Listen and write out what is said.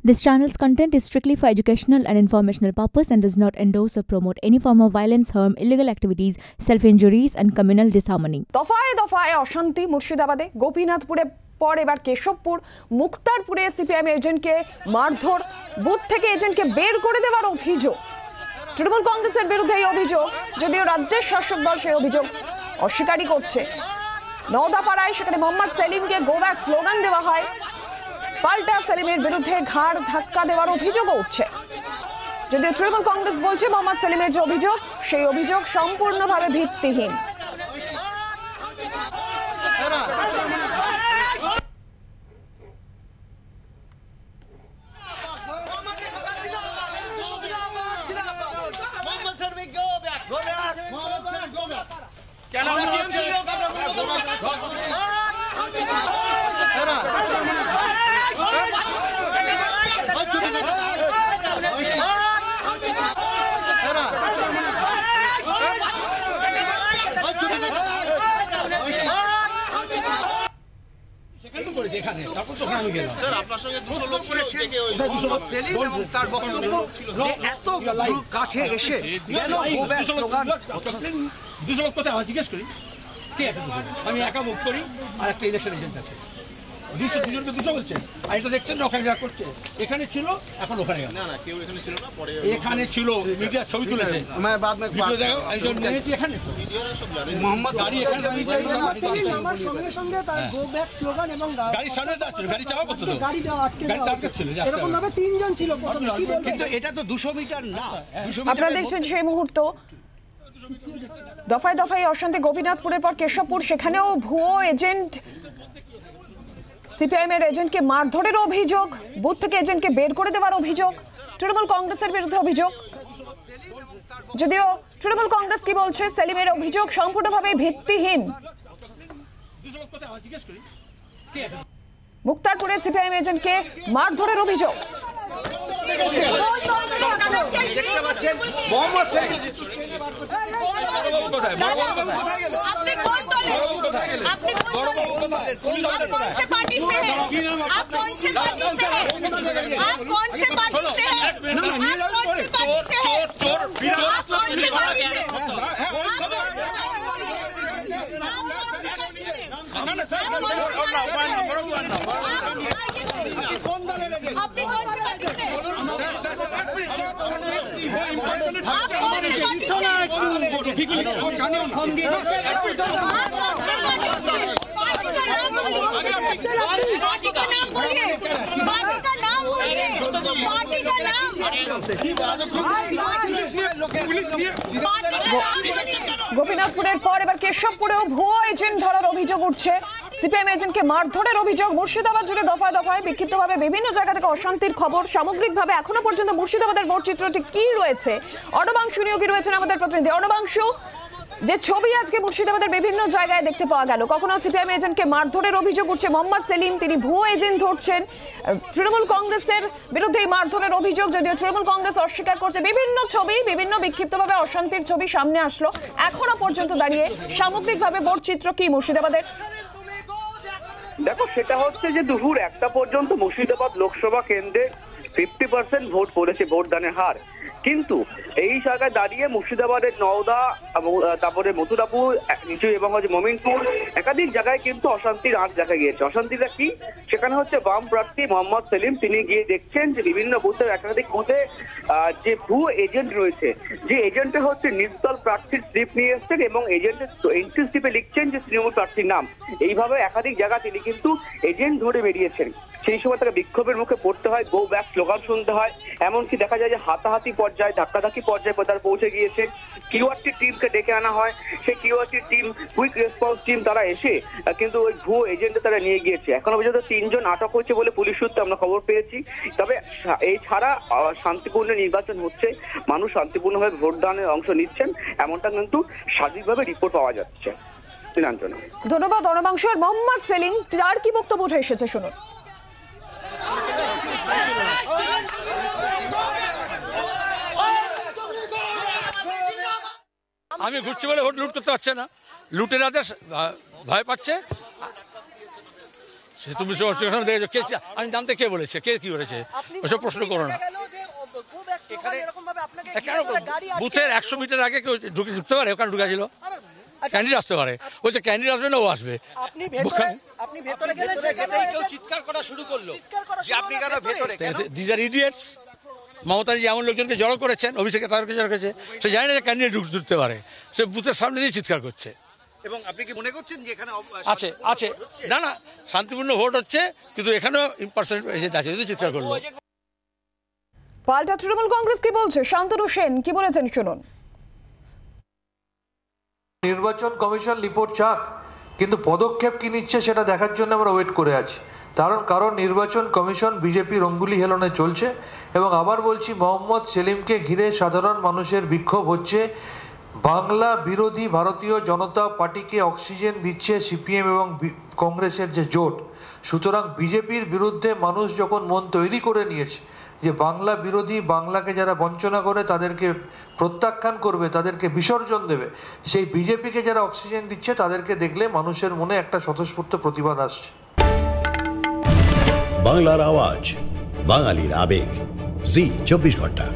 This channel's content is strictly for educational and informational purpose and does not endorse or promote any form of violence, harm, illegal activities, self-injuries and communal disharmony. দফায় দফায় অশান্তি মুর্শিদাবাদে, গোপীনাথপুরে পর এবার Keshabpur, মুক্তারপুরে CPM এজেন্টকে মারধর, booth থেকে এজেন্টকে বের করে দেওয়ার অভিযোগ। তৃণমূল কংগ্রেসের বিরুদ্ধে এই অভিযোগ, যদিও রাজ্যের শাসক দল সেই অভিযোগ অস্বীকারই করছে। নওদাপাড়ায় সেখানে মোহাম্মদ সেলিমকে গো ব্যাক স্লোগান দেওয়া হয়, পাল্টা সেলিমের বিরুদ্ধে ঘাড় ধাক্কা দেওয়ার অভিযোগও উঠছে। যদিও তৃণমূল কংগ্রেস বলছে মোহাম্মদ সেলিমের যে অভিযোগ, সেই অভিযোগ সম্পূর্ণভাবে ভিত্তিহীন। জিজ্ঞেস করি কে আছে, আমি একা মুখ করি আর একটা ইলেকশন এজেন্ট আছে, 200 দুজনকে 200 বলছেন, আর এটা দেখছেন না ওখানে যা করছে, এখানে ছিল এখন ওখানে গেল। না কেউ এখানে ছিল না, পরে এখানে ছিল, মিডিয়া ছবি তুলেছে, ভিডিও দেখো, একজন নিয়েছি এখানে তো মোহাম্মদ গাড়ি এখানে আমার সঙ্গে সঙ্গে তার গো ব্যাক স্লোগান এবং গাড়ি সামনে যাচ্ছে, গাড়ি চাওয়া করতে তো গাড়ি আটকে ছিল, এরকম ভাবে তিনজন ছিল, কিন্তু এটা তো 200 মিটার না। আপনারা দেখছেন সেই মুহূর্ত। দফায় দফায় অশান্তি, গোপীনাথপুরের পর কেশবপুর, সেখানেও ভুয়ো এজেন্ট, সিপিআইএম এর এজেন্টকে মারধরের অভিযোগ, বুথ থেকে এজেন্টকে বের করে দেওয়ার অভিযোগ, তৃণমূল কংগ্রেসের বিরুদ্ধে অভিযোগ। যদিও তৃণমূল কংগ্রেস কি বলছে, সেলিমের অভিযোগ সম্পূর্ণভাবে ভিত্তিহীন। মুক্তারপুরে সিপিআইএম এজেন্টকে মারধরের অভিযোগ। গোপীনাথপুরের পর এবার কেশবপুরেও ভুয়ো এজেন্ট ধরার অভিযোগ উঠছে, সিপিএম এজেন্টকে মারধরের অভিযোগ। মুর্শিদাবাদ জুড়ে দফায় দফায় বিক্ষিপ্তভাবে বিভিন্ন জায়গা থেকে অশান্তির খবর। সামগ্রিকভাবে এখনো পর্যন্ত মুর্শিদাবাদের ভোট চিত্রটি কি রয়েছে, অর্ণবাংশু নিয়োগী রয়েছেন আমাদের প্রতিনিধি। অর্ণবাংশু, যে ছবি আজকে মুর্শিদাবাদের বিভিন্ন জায়গায় দেখতে পাওয়া গেল, কখনো সিপিএম এজেন্টকে মারধরের অভিযোগ উঠছে, মোহাম্মদ সেলিম তিনি ভুয়ো এজেন্ট ধরছেন, তৃণমূল কংগ্রেসের বিরুদ্ধে মারধরের অভিযোগ, যদিও তৃণমূল কংগ্রেস অস্বীকার করছে। বিভিন্ন ছবি, বিভিন্ন বিক্ষিপ্তভাবে অশান্তির ছবি সামনে আসলো। এখনো পর্যন্ত দাঁড়িয়ে সামগ্রিকভাবে ভোট চিত্র কি মুর্শিদাবাদের? দেখো, সেটা হচ্ছে যে দুপুর 1টা পর্যন্ত মুর্শিদাবাদ লোকসভা কেন্দ্রে 50% ভোট পড়েছে, ভোটদানের হার। কিন্তু এই জায়গায় দাঁড়িয়ে মুর্শিদাবাদের নওদা, তারপরে মথুরাপুর, নিচু এবং মমিনপুর, একাধিক জায়গায় কিন্তু অশান্তির আঁচ দেখা গিয়েছে। অশান্তিটা কি? সেখানে হচ্ছে বাম প্রার্থী মোহাম্মদ সেলিম তিনি গিয়ে দেখছেন যে বিভিন্ন বুথের একাধিক বুথে যে ভুয়ো এজেন্ট রয়েছে, যে এজেন্টে হচ্ছে নির্দল প্রার্থীর স্লিপ নিয়ে এসছেন এবং এজেন্টের এন্ট্রি স্লিপে লিখছেন যে তৃণমূল প্রার্থীর নাম। এইভাবে একাধিক জায়গা তিনি কিন্তু এজেন্ট ধরে বেরিয়েছেন। সেই সময় তাকে বিক্ষোভের মুখে পড়তে হয়, গো ব্যাক স্লোগান শুনতে হয়, এমনকি দেখা যায় যে হাতাহাতি পর্যায়ে, ধাক্কাধাক্কি পর্যায়ে তারা পৌঁছে গিয়েছে। কিউআরটি টিমকে ডেকে আনা হয়, সেই QRT team, quick response team, তারা এসে কিন্তু ওই ভুয়ো এজেন্টে তারা নিয়ে গিয়েছে। এখনো পর্যন্ত 3 জন আটক হয়েছে বলে পুলিশ সূত্রে আমরা খবর পেয়েছি। তবে এই ছাড়া শান্তিপূর্ণ নির্বাচন হচ্ছে, মানুষ শান্তিপূর্ণভাবে ভোটদানে অংশ নিচ্ছেন, এমনটা কিন্তু স্বাভাবিকভাবে রিপোর্ট পাওয়া যাচ্ছে। ধন্যবাদ অর্ণবাংশু। মোহাম্মদ সেলিম তার কি বক্তব্য উঠে এসেছে শুনুন। আমি ঘুরছি বলে ভোট লুট করতে পারছে না, লুটেরাদের ভয় পাচ্ছে। সে তুমি দেখেছো কে, আমি জানতে কে বলেছে, কে কি করেছে, ওসব প্রশ্ন করো না। কেন বুথের 100 মিটার আগে কেউ ঢুকতে পারে? ওখানে ঢুকেছিল, ক্যান্ডিডেট আসতে পারে, বলছে ক্যান্ডিডেট আসবে না, ও আসবে। This R idiots. মমতাজি এমন লোকজনকে জড়ো করেছেন, অভিষেকে তাদেরকে জড়ো করেছে, সে জানে না যে ক্যান্ডিডেট ঢুকতে পারে, সে বুথের সামনে দিয়ে চিৎকার করছে। এবং আপনি কি মনে করছেন যে এখানে আছে না না শান্তিপূর্ণ ভোট হচ্ছে, কিন্তু এখানেও ইম্পার্সেন্ট এজেন্ট আছে, যদি চিৎকার করলো। পাল্টা তৃণমূল কংগ্রেস কি বলছে, শান্তনু সেন কি বলেছেন শুনুন। নির্বাচন কমিশন রিপোর্ট চাক, কিন্তু পদক্ষেপ কি নিচ্ছে সেটা দেখার জন্য আমরা ওয়েট করে আছি। কারণ নির্বাচন কমিশন বিজেপির অঙ্গুলি হেলনে চলছে। এবং আবার বলছি, মোহাম্মদ সেলিমকে ঘিরে সাধারণ মানুষের বিক্ষোভ হচ্ছে। বাংলা বিরোধী ভারতীয় জনতা পার্টিকে অক্সিজেন দিচ্ছে সিপিএম এবং কংগ্রেসের যে জোট। সুতরাং বিজেপির বিরুদ্ধে মানুষ যখন মন তৈরি করে নিয়েছে যে বাংলা বিরোধী, বাংলাকে যারা বঞ্চনা করে তাদেরকে প্রত্যাখ্যান করবে, তাদেরকে বিসর্জন দেবে, সেই বিজেপিকে যারা অক্সিজেন দিচ্ছে তাদেরকে দেখলে মানুষের মনে একটা স্বতঃস্ফূর্ত প্রতিবাদ আসছে। বাংলার আওয়াজ, বাঙালির আবেগ, জি 24 ঘন্টা।